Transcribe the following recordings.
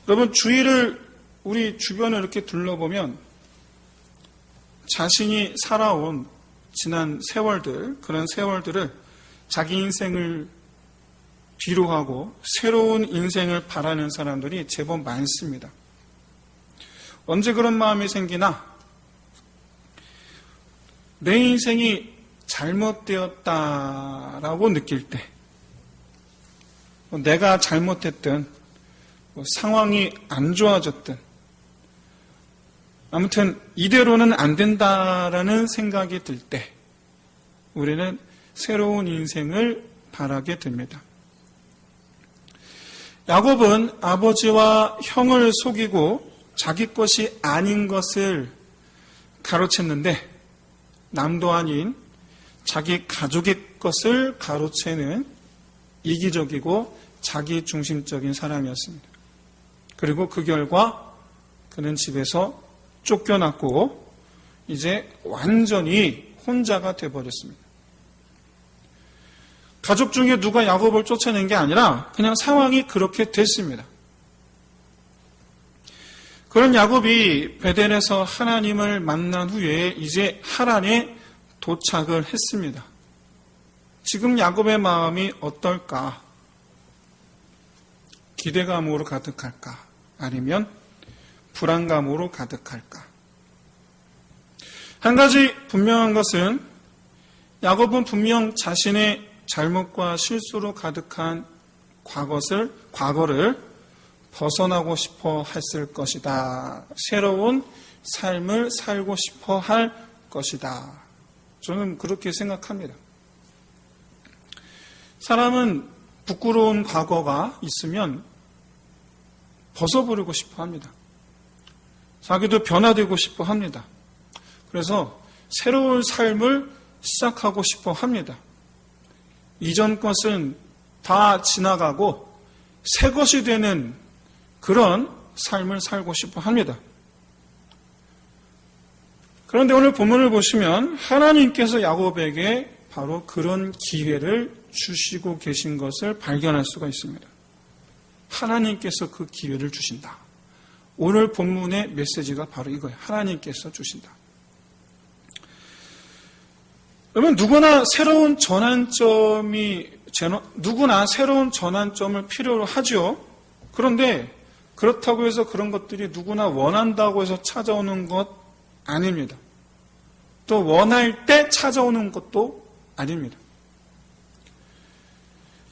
여러분, 우리 주변을 이렇게 둘러보면 자신이 살아온 지난 세월들, 그런 세월들을 자기 인생을 뒤로 하고 새로운 인생을 바라는 사람들이 제법 많습니다. 언제 그런 마음이 생기나? 내 인생이 잘못되었다라고 느낄 때, 내가 잘못했든, 상황이 안 좋아졌든, 아무튼 이대로는 안 된다라는 생각이 들 때, 우리는 새로운 인생을 바라게 됩니다. 야곱은 아버지와 형을 속이고 자기 것이 아닌 것을 가로챘는데, 남도 아닌 자기 가족의 것을 가로채는 이기적이고 자기중심적인 사람이었습니다. 그리고 그 결과 그는 집에서 쫓겨났고 이제 완전히 혼자가 되어버렸습니다. 가족 중에 누가 야곱을 쫓아낸 게 아니라 그냥 상황이 그렇게 됐습니다. 그런 야곱이 베델에서 하나님을 만난 후에 이제 하란에 도착을 했습니다. 지금 야곱의 마음이 어떨까? 기대감으로 가득할까? 아니면 불안감으로 가득할까? 한 가지 분명한 것은 야곱은 분명 자신의 잘못과 실수로 가득한 과거를 벗어나고 싶어 했을 것이다. 새로운 삶을 살고 싶어 할 것이다. 저는 그렇게 생각합니다. 사람은 부끄러운 과거가 있으면 벗어버리고 싶어 합니다. 자기도 변화되고 싶어 합니다. 그래서 새로운 삶을 시작하고 싶어 합니다. 이전 것은 다 지나가고 새 것이 되는 그런 삶을 살고 싶어 합니다. 그런데 오늘 본문을 보시면 하나님께서 야곱에게 바로 그런 기회를 주시고 계신 것을 발견할 수가 있습니다. 하나님께서 그 기회를 주신다. 오늘 본문의 메시지가 바로 이거예요. 하나님께서 주신다. 그러면 누구나 새로운 전환점을 필요로 하죠. 그런데 그렇다고 해서 그런 것들이 누구나 원한다고 해서 찾아오는 것 아닙니다. 또 원할 때 찾아오는 것도 아닙니다.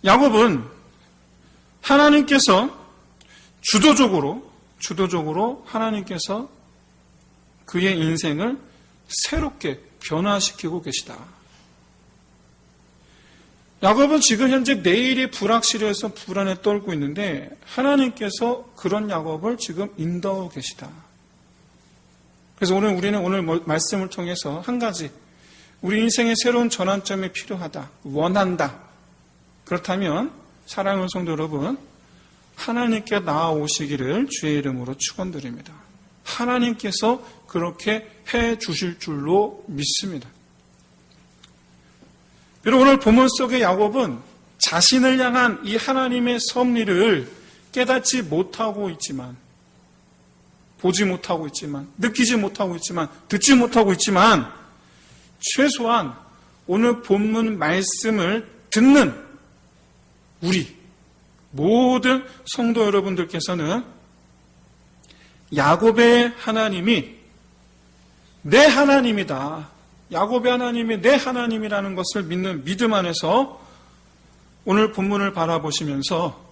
야곱은 하나님께서 주도적으로 하나님께서 그의 인생을 새롭게 변화시키고 계시다. 야곱은 지금 현재 내일이 불확실해서 불안에 떨고 있는데 하나님께서 그런 야곱을 지금 인도하고 계시다. 그래서 우리는 오늘 말씀을 통해서 한 가지, 우리 인생의 새로운 전환점이 필요하다, 원한다. 그렇다면 사랑하는 성도 여러분, 하나님께 나아오시기를 주의 이름으로 축원드립니다. 하나님께서 그렇게 해 주실 줄로 믿습니다. 그리고 오늘 본문 속의 야곱은 자신을 향한 이 하나님의 섭리를 깨닫지 못하고 있지만, 보지 못하고 있지만, 느끼지 못하고 있지만, 듣지 못하고 있지만, 최소한 오늘 본문 말씀을 듣는 우리 모든 성도 여러분들께서는 야곱의 하나님이 내 하나님이다. 야곱의 하나님이 내 하나님이라는 것을 믿는 믿음 안에서 오늘 본문을 바라보시면서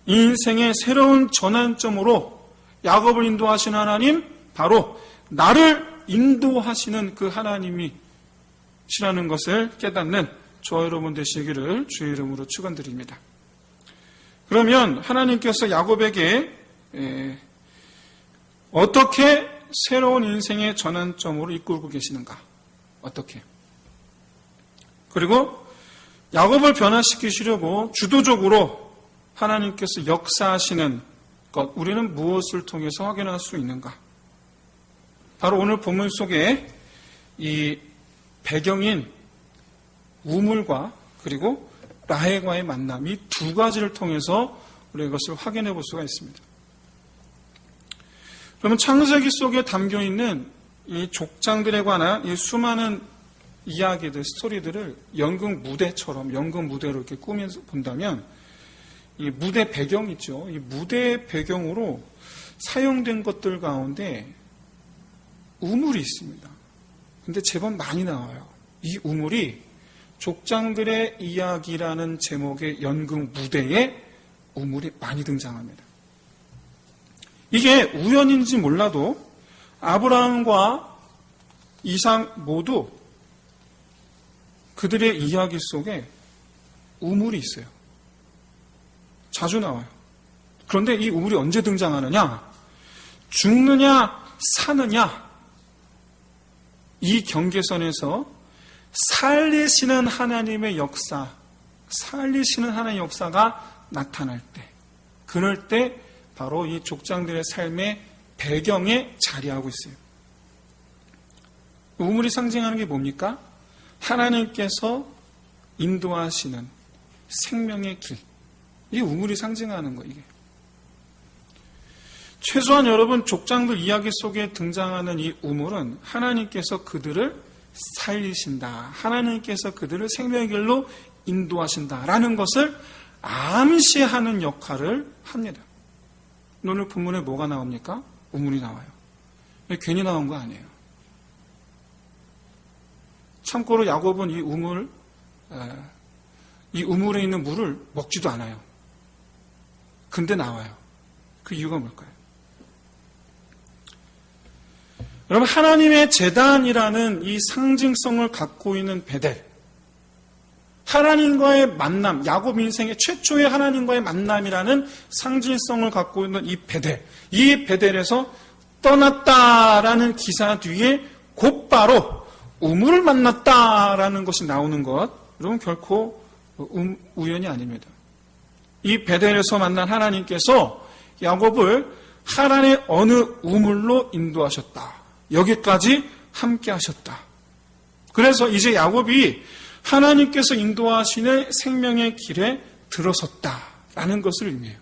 인생의 새로운 전환점으로 야곱을 인도하시는 하나님, 바로 나를 인도하시는 그 하나님이시라는 것을 깨닫는 저와 여러분 되시기를 주의 이름으로 축원드립니다. 그러면 하나님께서 야곱에게 어떻게 새로운 인생의 전환점으로 이끌고 계시는가? 어떻게? 그리고 야곱을 변화시키시려고 주도적으로 하나님께서 역사하시는 것, 우리는 무엇을 통해서 확인할 수 있는가? 바로 오늘 본문 속에 이 배경인 우물과 그리고 라헬과의 만남이 두 가지를 통해서 우리가 이것을 확인해 볼 수가 있습니다. 그러면 창세기 속에 담겨 있는 이 족장들에 관한 이 수많은 이야기들, 스토리들을 연극 무대처럼 연극 무대로 이렇게 꾸며서 본다면 이 무대 배경 있죠. 이 무대 배경으로 사용된 것들 가운데 우물이 있습니다. 근데 제법 많이 나와요. 이 우물이 족장들의 이야기라는 제목의 연극 무대에 우물이 많이 등장합니다. 이게 우연인지 몰라도 아브라함과 이삭 모두 그들의 이야기 속에 우물이 있어요. 자주 나와요. 그런데 이 우물이 언제 등장하느냐? 죽느냐 사느냐 이 경계선에서 살리시는 하나님의 역사, 살리시는 하나님의 역사가 나타날 때, 그럴 때 바로 이 족장들의 삶의 배경에 자리하고 있어요. 우물이 상징하는 게 뭡니까? 하나님께서 인도하시는 생명의 길. 이 우물이 상징하는 거예요, 이게. 최소한 여러분 족장들 이야기 속에 등장하는 이 우물은 하나님께서 그들을 살리신다. 하나님께서 그들을 생명의 길로 인도하신다라는 것을 암시하는 역할을 합니다. 오늘 본문에 뭐가 나옵니까? 우물이 나와요. 괜히 나온 거 아니에요. 참고로 야곱은 이 우물에 있는 물을 먹지도 않아요. 근데 나와요. 그 이유가 뭘까요? 여러분, 하나님의 제단이라는 이 상징성을 갖고 있는 베델, 하나님과의 만남, 야곱 인생의 최초의 하나님과의 만남이라는 상징성을 갖고 있는 이 베델, 이 베델에서 떠났다라는 기사 뒤에 곧바로 우물을 만났다라는 것이 나오는 것, 여러분 결코 우연이 아닙니다. 이 베델에서 만난 하나님께서 야곱을 하란의 어느 우물로 인도하셨다. 여기까지 함께 하셨다. 그래서 이제 야곱이 하나님께서 인도하시는 생명의 길에 들어섰다라는 것을 의미해요.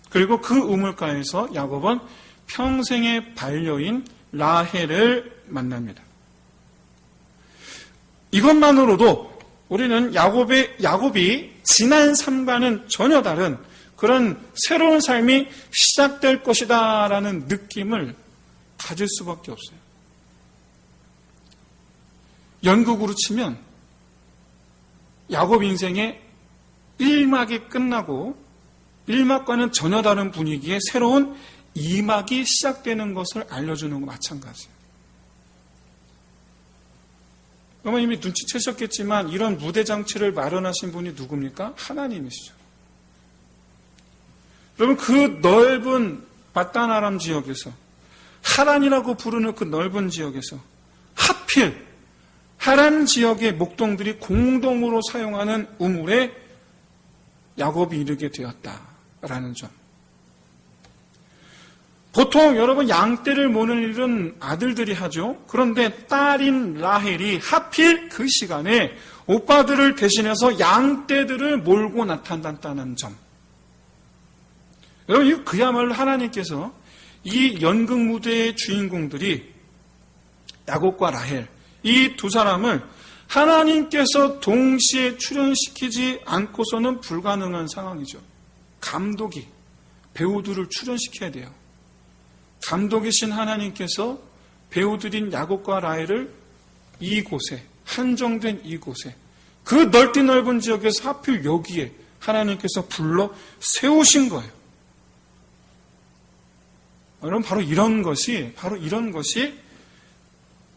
그리고 그 우물가에서 야곱은 평생의 반려인 라헬을 만납니다. 이것만으로도 우리는 야곱이 지난 삶과는 전혀 다른 그런 새로운 삶이 시작될 것이다라는 느낌을 가질 수밖에 없어요. 연극으로 치면 야곱 인생의 1막이 끝나고 1막과는 전혀 다른 분위기의 새로운 2막이 시작되는 것을 알려주는 것 마찬가지예요. 그러면 이미 눈치채셨겠지만 이런 무대 장치를 마련하신 분이 누굽니까? 하나님이시죠. 여러분 그 넓은 바단-아람 지역에서 하란이라고 부르는 그 넓은 지역에서 하필 하란 지역의 목동들이 공동으로 사용하는 우물에 야곱이 이르게 되었다라는 점. 보통 여러분 양떼를 모는 일은 아들들이 하죠. 그런데 딸인 라헬이 하필 그 시간에 오빠들을 대신해서 양떼들을 몰고 나타났다는 점. 여러분 이거 그야말로 하나님께서 이 연극 무대의 주인공들이 야곱과 라헬 이 두 사람을 하나님께서 동시에 출연시키지 않고서는 불가능한 상황이죠. 감독이 배우들을 출연시켜야 돼요. 감독이신 하나님께서 배우들인 야곱과 라헬을 이곳에 한정된 이곳에 그 넓디 넓은 지역에서 하필 여기에 하나님께서 불러 세우신 거예요. 여러분 바로 이런 것이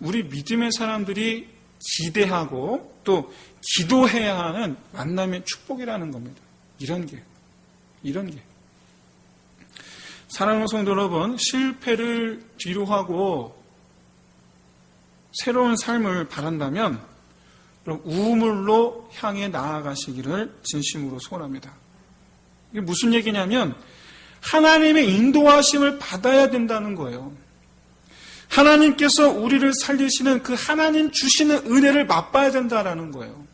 우리 믿음의 사람들이 기대하고 또 기도해야 하는 만남의 축복이라는 겁니다. 이런 게. 사랑하는 성도 여러분, 실패를 뒤로 하고 새로운 삶을 바란다면 그럼 우물로 향해 나아가시기를 진심으로 소원합니다. 이게 무슨 얘기냐면 하나님의 인도하심을 받아야 된다는 거예요. 하나님께서 우리를 살리시는 그 하나님 주시는 은혜를 맛봐야 된다는 거예요.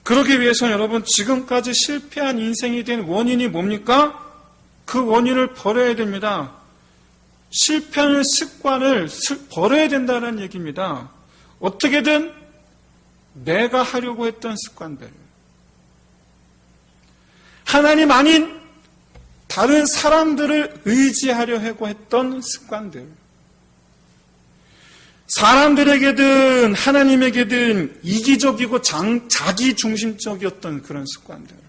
그러기 위해서 여러분 지금까지 실패한 인생이 된 원인이 뭡니까? 그 원인을 버려야 됩니다. 실패하는 습관을 버려야 된다는 얘기입니다. 어떻게든 내가 하려고 했던 습관들, 하나님 아닌 다른 사람들을 의지하려 하고 했던 습관들, 사람들에게든 하나님에게든 이기적이고 자기 중심적이었던 그런 습관들,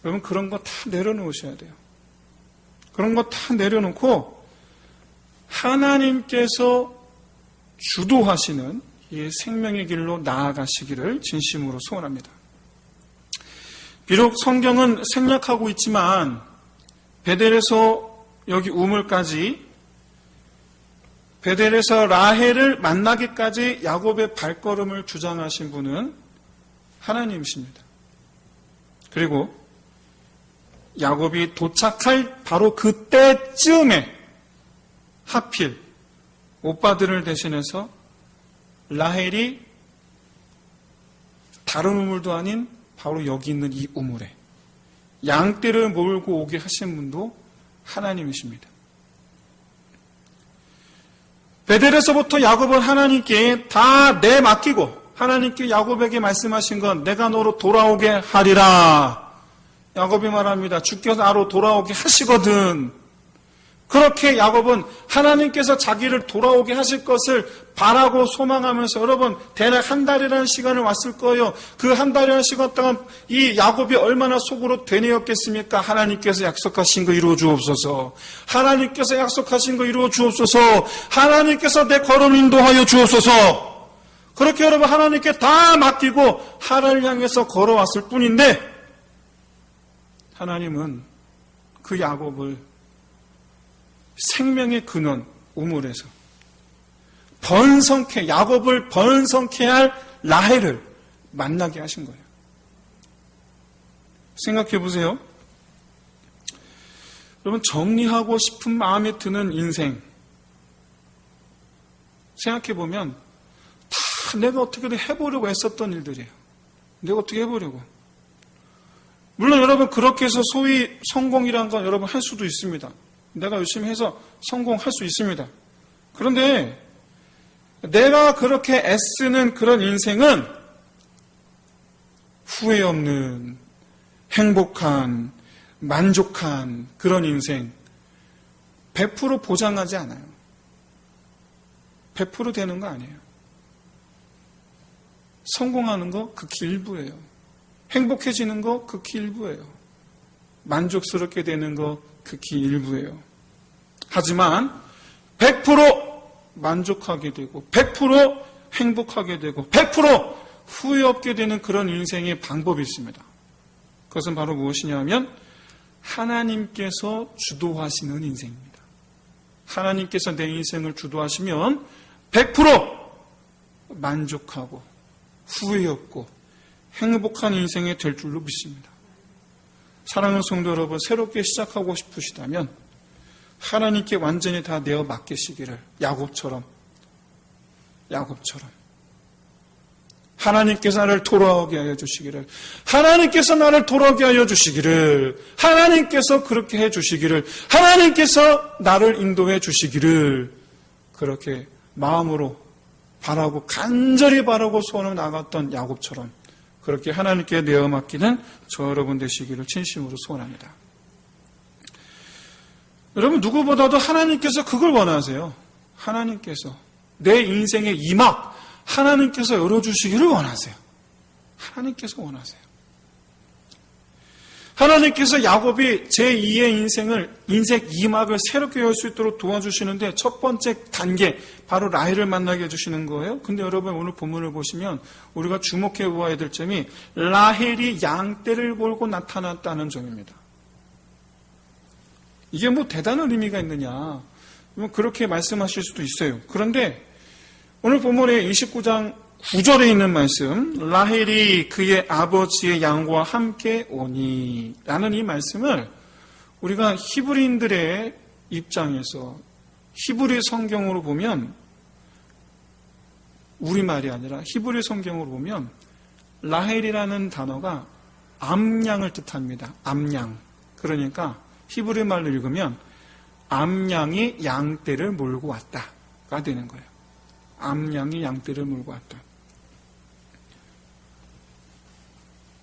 여러분 그런 거 다 내려놓으셔야 돼요. 그런 거 다 내려놓고 하나님께서 주도하시는 이 생명의 길로 나아가시기를 진심으로 소원합니다. 비록 성경은 생략하고 있지만 베델에서 여기 우물까지, 베델에서 라헬을 만나기까지 야곱의 발걸음을 주장하신 분은 하나님이십니다. 그리고 야곱이 도착할 바로 그때쯤에 하필 오빠들을 대신해서 라헬이 다른 우물도 아닌 바로 여기 있는 이 우물에 양떼를 몰고 오게 하신 분도 하나님이십니다. 베델에서부터 야곱은 하나님께 다 내맡기고 하나님께 야곱에게 말씀하신 건 내가 너로 돌아오게 하리라. 야곱이 말합니다. 주께서 나로 돌아오게 하시거든. 그렇게 야곱은 하나님께서 자기를 돌아오게 하실 것을 바라고 소망하면서, 여러분 대략 한 달이라는 시간을 왔을 거예요. 그 한 달이라는 시간 동안 이 야곱이 얼마나 속으로 되뇌었겠습니까? 하나님께서 약속하신 거 이루어 주옵소서. 하나님께서 약속하신 거 이루어 주옵소서. 하나님께서 내 걸음 인도하여 주옵소서. 그렇게 여러분 하나님께 다 맡기고 하나님을 향해서 걸어왔을 뿐인데, 하나님은 그 야곱을 생명의 근원 우물에서 야곱을 번성케 할 라헬을 만나게 하신 거예요. 생각해 보세요. 여러분 정리하고 싶은 마음에 드는 인생 생각해 보면 다 내가 어떻게든 해보려고 했었던 일들이에요. 내가 어떻게 해보려고. 물론 여러분 그렇게 해서 소위 성공이란 건 여러분 할 수도 있습니다. 내가 열심히 해서 성공할 수 있습니다. 그런데 내가 그렇게 애쓰는 그런 인생은 후회 없는 행복한 만족한 그런 인생 100% 보장하지 않아요. 100% 되는 거 아니에요. 성공하는 거 극히 일부예요. 행복해지는 거 극히 일부예요. 만족스럽게 되는 거 극히 일부예요. 하지만 100% 만족하게 되고 100% 행복하게 되고 100% 후회 없게 되는 그런 인생의 방법이 있습니다. 그것은 바로 무엇이냐면 하나님께서 주도하시는 인생입니다. 하나님께서 내 인생을 주도하시면 100% 만족하고 후회 없고 행복한 인생이 될 줄로 믿습니다. 사랑하는 성도 여러분, 새롭게 시작하고 싶으시다면 하나님께 완전히 다 내어 맡기시기를, 야곱처럼 하나님께서 나를 돌아오게 하여 주시기를, 하나님께서 나를 돌아오게 하여 주시기를, 하나님께서 그렇게 해 주시기를, 하나님께서 나를 인도해 주시기를, 그렇게 마음으로 바라고 간절히 바라고 소원을 나갔던 야곱처럼 그렇게 하나님께 내어 맡기는 저 여러분 되시기를 진심으로 소원합니다. 여러분 누구보다도 하나님께서 그걸 원하세요. 하나님께서 내 인생의 이막 하나님께서 열어주시기를 원하세요. 하나님께서 원하세요. 하나님께서 야곱이 제2의 인생 이막을 새롭게 열 수 있도록 도와주시는데 첫 번째 단계 바로 라헬을 만나게 해주시는 거예요. 근데 여러분 오늘 본문을 보시면 우리가 주목해 보아야 될 점이 라헬이 양떼를 몰고 나타났다는 점입니다. 이게 뭐 대단한 의미가 있느냐, 그렇게 말씀하실 수도 있어요. 그런데 오늘 본문의 29장 9절에 있는 말씀, 라헬이 그의 아버지의 양과 함께 오니 라는 이 말씀을 우리가 히브리인들의 입장에서 히브리 성경으로 보면, 우리말이 아니라 히브리 성경으로 보면 라헬이라는 단어가 암양을 뜻합니다. 암양. 그러니까 히브리 말로 읽으면 암양이 양떼를 몰고 왔다가 되는 거예요. 암양이 양떼를 몰고 왔다.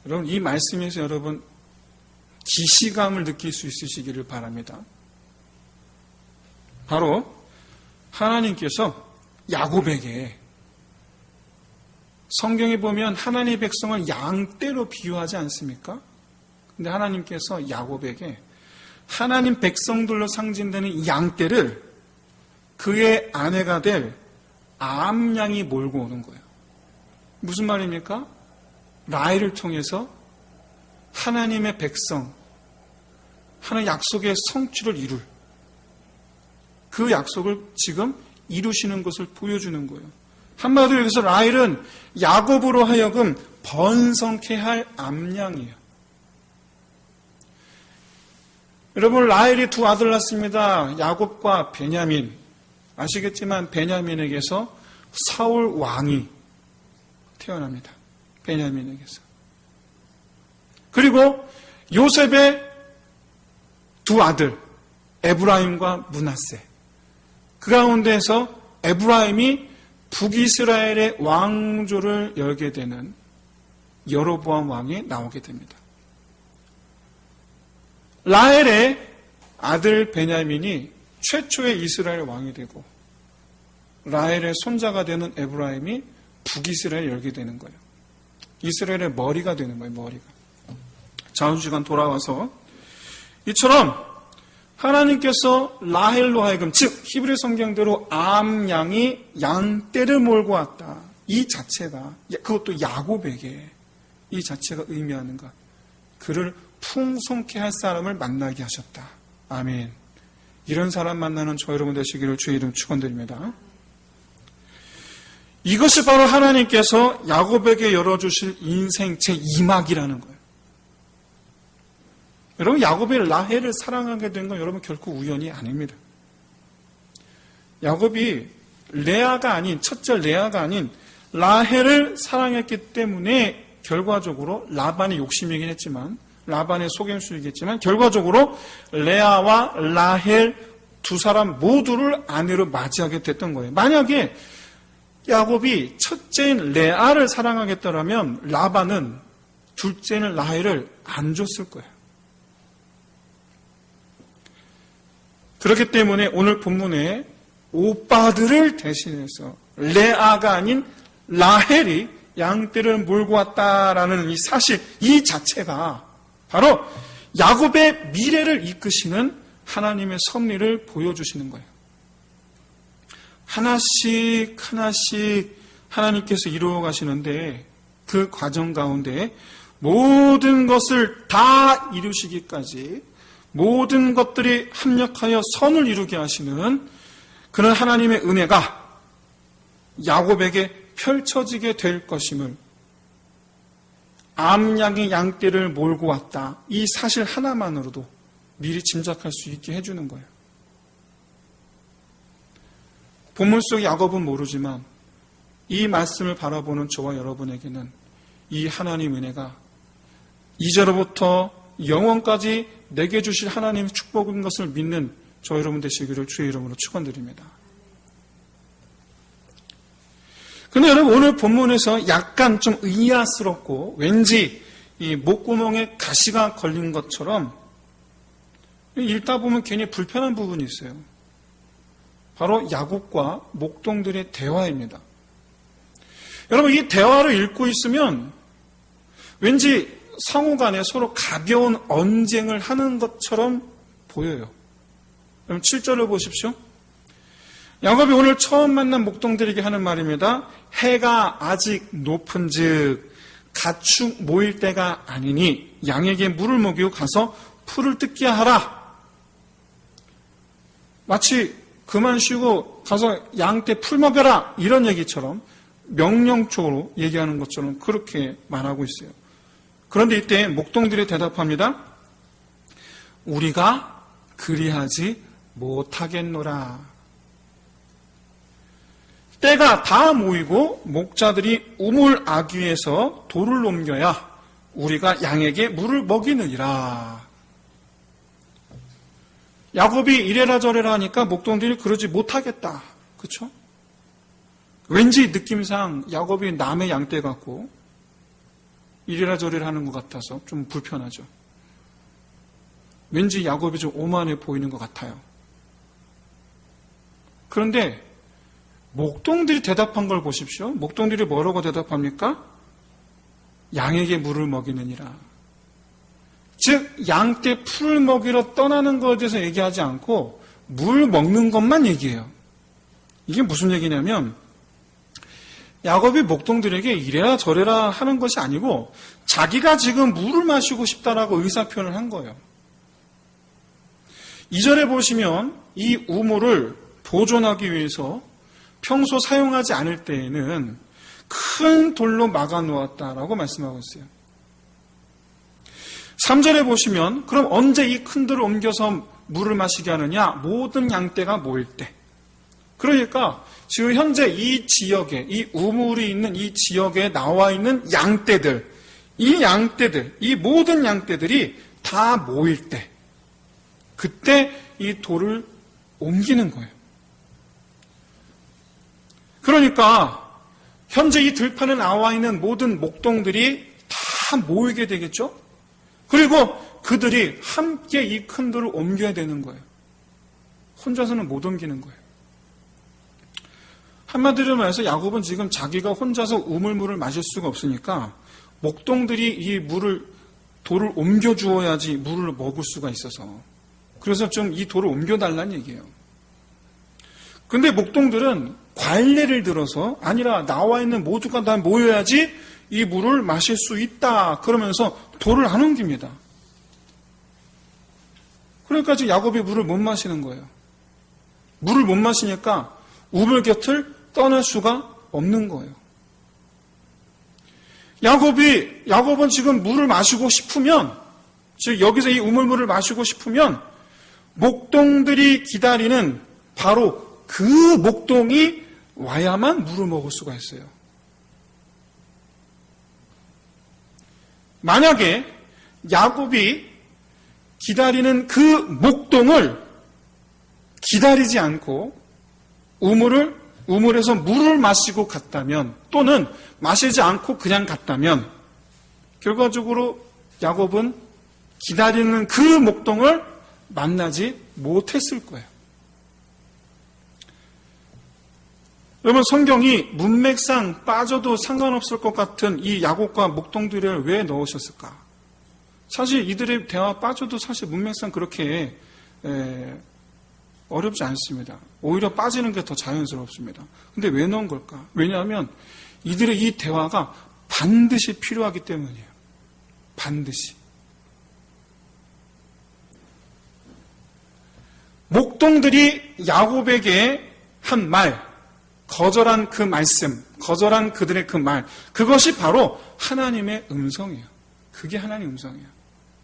여러분, 이 말씀에서 여러분 기시감을 느낄 수 있으시기를 바랍니다. 바로 하나님께서 야곱에게, 성경에 보면 하나님의 백성을 양떼로 비유하지 않습니까? 근데 하나님께서 야곱에게 하나님 백성들로 상징되는 이 양떼를 그의 아내가 될 암양이 몰고 오는 거예요. 무슨 말입니까? 라헬을 통해서 하나님의 백성, 하나님 약속의 성취를 이룰, 그 약속을 지금 이루시는 것을 보여주는 거예요. 한마디로 여기서 라헬은 야곱으로 하여금 번성케 할 암양이에요. 여러분, 라헬이 두 아들 낳습니다. 야곱과 베냐민. 아시겠지만 베냐민에게서 사울 왕이 태어납니다. 베냐민에게서. 그리고 요셉의 두 아들 에브라임과 므낫세. 그 가운데에서 에브라임이 북이스라엘의 왕조를 열게 되는 여로보암 왕이 나오게 됩니다. 라헬의 아들 베냐민이 최초의 이스라엘 왕이 되고 라헬의 손자가 되는 에브라임이 북이스라엘을 열게 되는 거예요. 이스라엘의 머리가 되는 거예요. 머리가. 자우지간 돌아와서 이처럼 하나님께서 라헬로 하여금, 즉 히브리 성경대로 암양이 양떼를 몰고 왔다. 이 자체가, 그것도 야곱에게 이 자체가 의미하는 것. 그를 풍성케 할 사람을 만나게 하셨다. 아멘. 이런 사람 만나는 저 여러분 되시기를 주의 이름 축원드립니다. 이것이 바로 하나님께서 야곱에게 열어주실 인생 제2막이라는 거예요. 여러분, 야곱이 라헬을 사랑하게 된 건 여러분 결코 우연이 아닙니다. 야곱이 레아가 아닌, 첫째 레아가 아닌 라헬을 사랑했기 때문에 결과적으로 라반의 욕심이긴 했지만, 라반의 속임수이겠지만 결과적으로 레아와 라헬 두 사람 모두를 아내로 맞이하게 됐던 거예요. 만약에 야곱이 첫째인 레아를 사랑하겠다면 라반은 둘째인 라헬을 안 줬을 거예요. 그렇기 때문에 오늘 본문에 오빠들을 대신해서 레아가 아닌 라헬이 양떼를 몰고 왔다라는 이 사실, 이 자체가 바로 야곱의 미래를 이끄시는 하나님의 섭리를 보여주시는 거예요. 하나씩 하나씩 하나님께서 이루어 가시는데 그 과정 가운데 모든 것을 다 이루시기까지 모든 것들이 합력하여 선을 이루게 하시는 그런 하나님의 은혜가 야곱에게 펼쳐지게 될 것임을, 암양이 양떼를 몰고 왔다, 이 사실 하나만으로도 미리 짐작할 수 있게 해주는 거예요. 본문 속 야곱은 모르지만 이 말씀을 바라보는 저와 여러분에게는 이 하나님 은혜가 이제로부터 영원까지 내게 주실 하나님의 축복인 것을 믿는 저 여러분 되시기를 주의 이름으로 축원드립니다. 근데 여러분, 오늘 본문에서 약간 좀 의아스럽고 왠지 이 목구멍에 가시가 걸린 것처럼 읽다 보면 괜히 불편한 부분이 있어요. 바로 야곱과 목동들의 대화입니다. 여러분, 이 대화를 읽고 있으면 왠지 상호 간에 서로 가벼운 언쟁을 하는 것처럼 보여요. 그럼 7절을 보십시오. 야곱이 오늘 처음 만난 목동들에게 하는 말입니다. 해가 아직 높은즉 가축 모일 때가 아니니 양에게 물을 먹이고 가서 풀을 뜯게 하라. 마치 그만 쉬고 가서 양떼 풀 먹여라, 이런 얘기처럼 명령적으로 얘기하는 것처럼 그렇게 말하고 있어요. 그런데 이때 목동들이 대답합니다. 우리가 그리하지 못하겠노라. 때가 다 모이고 목자들이 우물 아귀에서 돌을 옮겨야 우리가 양에게 물을 먹이느니라. 야곱이 이래라 저래라 하니까 목동들이 그러지 못하겠다. 그렇죠? 왠지 느낌상 야곱이 남의 양떼 같고 이래라 저래라 하는 것 같아서 좀 불편하죠. 왠지 야곱이 좀 오만해 보이는 것 같아요. 그런데 목동들이 대답한 걸 보십시오. 목동들이 뭐라고 대답합니까? 양에게 물을 먹이느니라. 즉 양떼 풀을 먹이러 떠나는 것에 대해서 얘기하지 않고 물 먹는 것만 얘기해요. 이게 무슨 얘기냐면 야곱이 목동들에게 이래라 저래라 하는 것이 아니고 자기가 지금 물을 마시고 싶다라고 의사표현을 한 거예요. 2절에 보시면 이 우물을 보존하기 위해서 평소 사용하지 않을 때에는 큰 돌로 막아 놓았다라고 말씀하고 있어요. 3절에 보시면 그럼 언제 이 큰 돌을 옮겨서 물을 마시게 하느냐? 모든 양떼가 모일 때. 그러니까 지금 현재 이 지역에, 이 우물이 있는 이 지역에 나와 있는 양떼들, 이 모든 양떼들이 다 모일 때, 그때 이 돌을 옮기는 거예요. 그러니까 현재 이 들판에 나와 있는 모든 목동들이 다 모이게 되겠죠? 그리고 그들이 함께 이 큰 돌을 옮겨야 되는 거예요. 혼자서는 못 옮기는 거예요. 한마디로 말해서 야곱은 지금 자기가 혼자서 우물물을 마실 수가 없으니까 목동들이 이 돌을 옮겨주어야지 물을 먹을 수가 있어서 그래서 좀 이 돌을 옮겨달라는 얘기예요. 근데 목동들은 관례를 들어서 아니라 나와 있는 모두가 다 모여야지 이 물을 마실 수 있다 그러면서 돌을 안 옮깁니다. 그러니까 지금 야곱이 물을 못 마시는 거예요. 물을 못 마시니까 우물 곁을 떠날 수가 없는 거예요. 야곱은 지금 물을 마시고 싶으면, 즉 여기서 이 우물물을 마시고 싶으면 목동들이 기다리는 바로 그 목동이 와야만 물을 먹을 수가 있어요. 만약에 야곱이 기다리는 그 목동을 기다리지 않고 우물에서 물을 마시고 갔다면 또는 마시지 않고 그냥 갔다면 결과적으로 야곱은 기다리는 그 목동을 만나지 못했을 거예요. 여러분 성경이 문맥상 빠져도 상관없을 것 같은 이 야곱과 목동들을 왜 넣으셨을까? 사실 이들의 대화 빠져도 사실 문맥상 그렇게 어렵지 않습니다. 오히려 빠지는 게 더 자연스럽습니다. 근데 왜 넣은 걸까? 왜냐하면 이들의 이 대화가 반드시 필요하기 때문이에요. 반드시. 목동들이 야곱에게 한 말, 거절한 그 말씀, 거절한 그들의 그 말, 그것이 바로 하나님의 음성이에요. 그게 하나님의 음성이에요.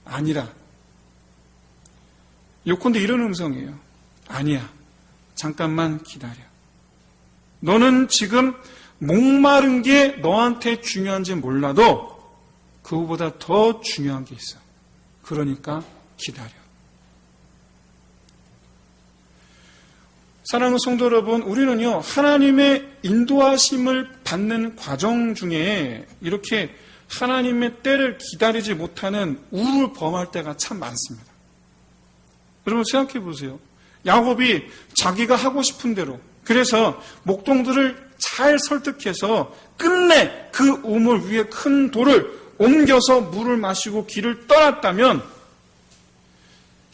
아니라. 요컨대 이런 음성이에요. 아니야. 잠깐만 기다려. 너는 지금 목마른 게 너한테 중요한지 몰라도 그거보다 더 중요한 게 있어. 그러니까 기다려. 사랑하는 성도 여러분, 우리는요, 하나님의 인도하심을 받는 과정 중에 이렇게 하나님의 때를 기다리지 못하는 우를 범할 때가 참 많습니다. 여러분 생각해 보세요. 야곱이 자기가 하고 싶은 대로, 그래서 목동들을 잘 설득해서 끝내 그 우물 위에 큰 돌을 옮겨서 물을 마시고 길을 떠났다면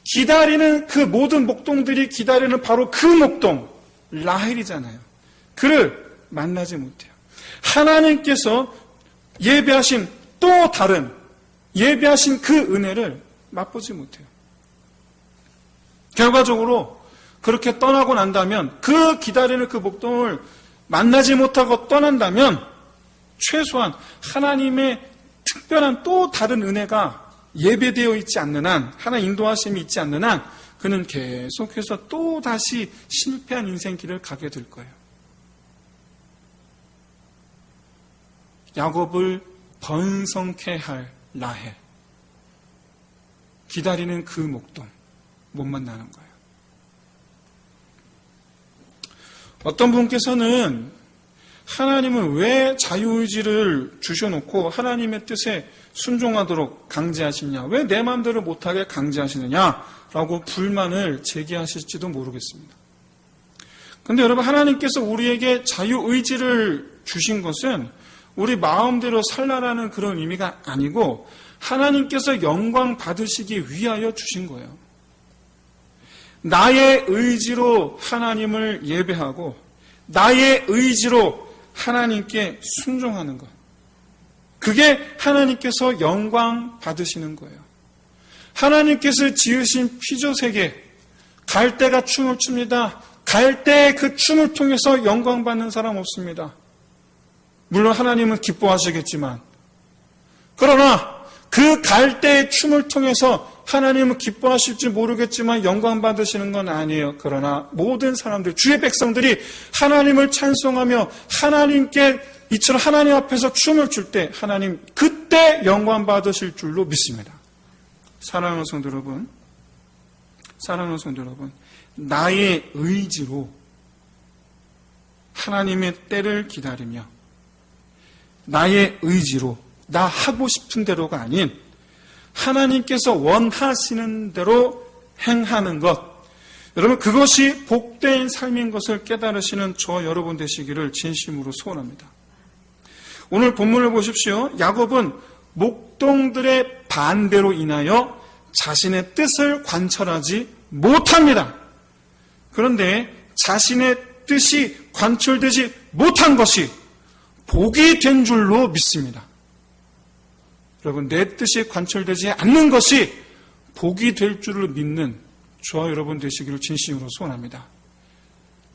기다리는 그 모든 목동들이 기다리는 바로 그 목동, 라헬이잖아요. 그를 만나지 못해요. 하나님께서 예배하신 또 다른, 예배하신 그 은혜를 맛보지 못해요. 결과적으로 그렇게 떠나고 난다면, 그 기다리는 그 목동을 만나지 못하고 떠난다면, 최소한 하나님의 특별한 또 다른 은혜가 예배되어 있지 않는 한, 하나님 인도하심이 있지 않는 한 그는 계속해서 또 다시 실패한 인생길을 가게 될 거예요. 야곱을 번성케 할 라헬. 기다리는 그 목동. 못 만나는 거예요. 어떤 분께서는 하나님은 왜 자유의지를 주셔놓고 하나님의 뜻에 순종하도록 강제하시냐, 왜 내 마음대로 못하게 강제하시느냐라고 불만을 제기하실지도 모르겠습니다. 그런데 여러분, 하나님께서 우리에게 자유의지를 주신 것은 우리 마음대로 살라라는 그런 의미가 아니고 하나님께서 영광 받으시기 위하여 주신 거예요. 나의 의지로 하나님을 예배하고 나의 의지로 하나님께 순종하는 것. 그게 하나님께서 영광 받으시는 거예요. 하나님께서 지으신 피조세계, 갈대가 춤을 춥니다. 갈대의 그 춤을 통해서 영광 받는 사람 없습니다. 물론 하나님은 기뻐하시겠지만, 그러나 그 갈대의 춤을 통해서 하나님은 기뻐하실지 모르겠지만 영광 받으시는 건 아니에요. 그러나 모든 사람들, 주의 백성들이 하나님을 찬송하며 하나님께 이처럼 하나님 앞에서 춤을 출 때 하나님 그때 영광 받으실 줄로 믿습니다. 사랑하는 성도 여러분, 나의 의지로 하나님의 때를 기다리며 나의 의지로 나 하고 싶은 대로가 아닌 하나님께서 원하시는 대로 행하는 것, 여러분 그것이 복된 삶인 것을 깨달으시는 저와 여러분 되시기를 진심으로 소원합니다. 오늘 본문을 보십시오. 야곱은 목동들의 반대로 인하여 자신의 뜻을 관철하지 못합니다. 그런데 자신의 뜻이 관철되지 못한 것이 복이 된 줄로 믿습니다. 여러분, 내 뜻이 관철되지 않는 것이 복이 될 줄을 믿는 저와 여러분 되시기를 진심으로 소원합니다.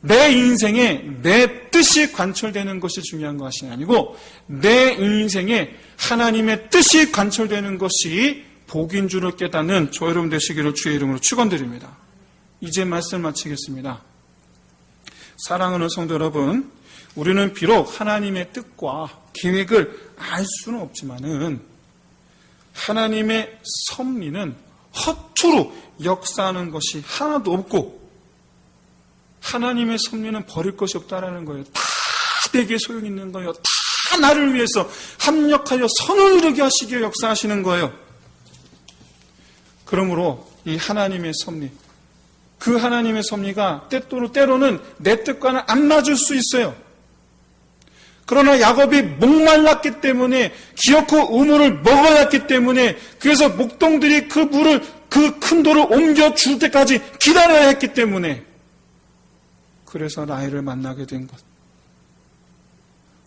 내 인생에 내 뜻이 관철되는 것이 중요한 것이 아니고 내 인생에 하나님의 뜻이 관철되는 것이 복인 줄을 깨닫는 저와 여러분 되시기를 주의 이름으로 축원드립니다. 이제 말씀 마치겠습니다. 사랑하는 성도 여러분, 우리는 비록 하나님의 뜻과 계획을 알 수는 없지만은 하나님의 섭리는 허투루 역사하는 것이 하나도 없고 하나님의 섭리는 버릴 것이 없다라는 거예요. 다 내게 소용 있는 거예요. 다 나를 위해서 합력하여 선을 이루게 하시기에 역사하시는 거예요. 그러므로 이 하나님의 섭리, 그 하나님의 섭리가 때로는 내 뜻과는 안 맞을 수 있어요. 그러나 야곱이 목말랐기 때문에 기어코 우물을 먹어야 했기 때문에 그래서 목동들이 그 물을 그 큰 돌을 옮겨 줄 때까지 기다려야 했기 때문에 그래서 라헬을 만나게 된 것.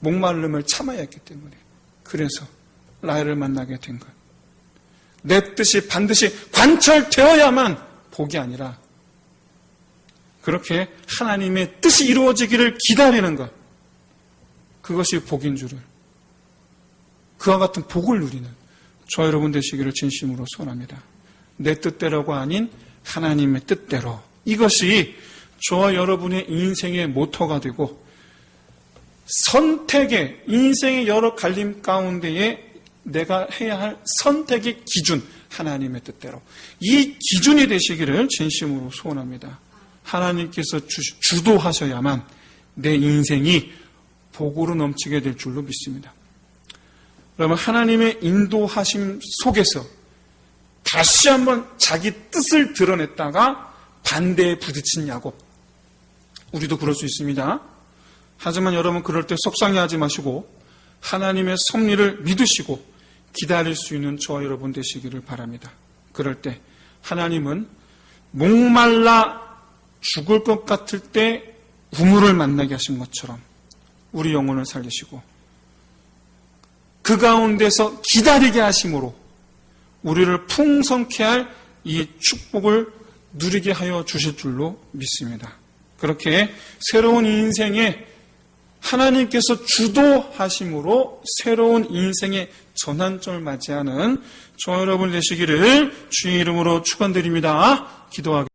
목마름을 참아야 했기 때문에 그래서 라헬을 만나게 된 것. 내 뜻이 반드시 관철되어야만 복이 아니라 그렇게 하나님의 뜻이 이루어지기를 기다리는 것. 그것이 복인 줄을, 그와 같은 복을 누리는 저와 여러분 되시기를 진심으로 소원합니다. 내 뜻대로가 아닌 하나님의 뜻대로, 이것이 저와 여러분의 인생의 모토가 되고 선택의, 인생의 여러 갈림 가운데에 내가 해야 할 선택의 기준, 하나님의 뜻대로, 이 기준이 되시기를 진심으로 소원합니다. 하나님께서 주도하셔야만 내 인생이 복으로 넘치게 될 줄로 믿습니다. 여러분, 하나님의 인도하심 속에서 다시 한번 자기 뜻을 드러냈다가 반대에 부딪힌 야곱. 우리도 그럴 수 있습니다. 하지만 여러분, 그럴 때 속상해하지 마시고 하나님의 섭리를 믿으시고 기다릴 수 있는 저와 여러분 되시기를 바랍니다. 그럴 때 하나님은 목말라 죽을 것 같을 때 우물을 만나게 하신 것처럼 우리 영혼을 살리시고 그 가운데서 기다리게 하심으로 우리를 풍성케 할 이 축복을 누리게 하여 주실 줄로 믿습니다. 그렇게 새로운 인생에 하나님께서 주도하심으로 새로운 인생의 전환점을 맞이하는 저와 여러분 되시기를 주의 이름으로 축원드립니다. 기도하겠습니다.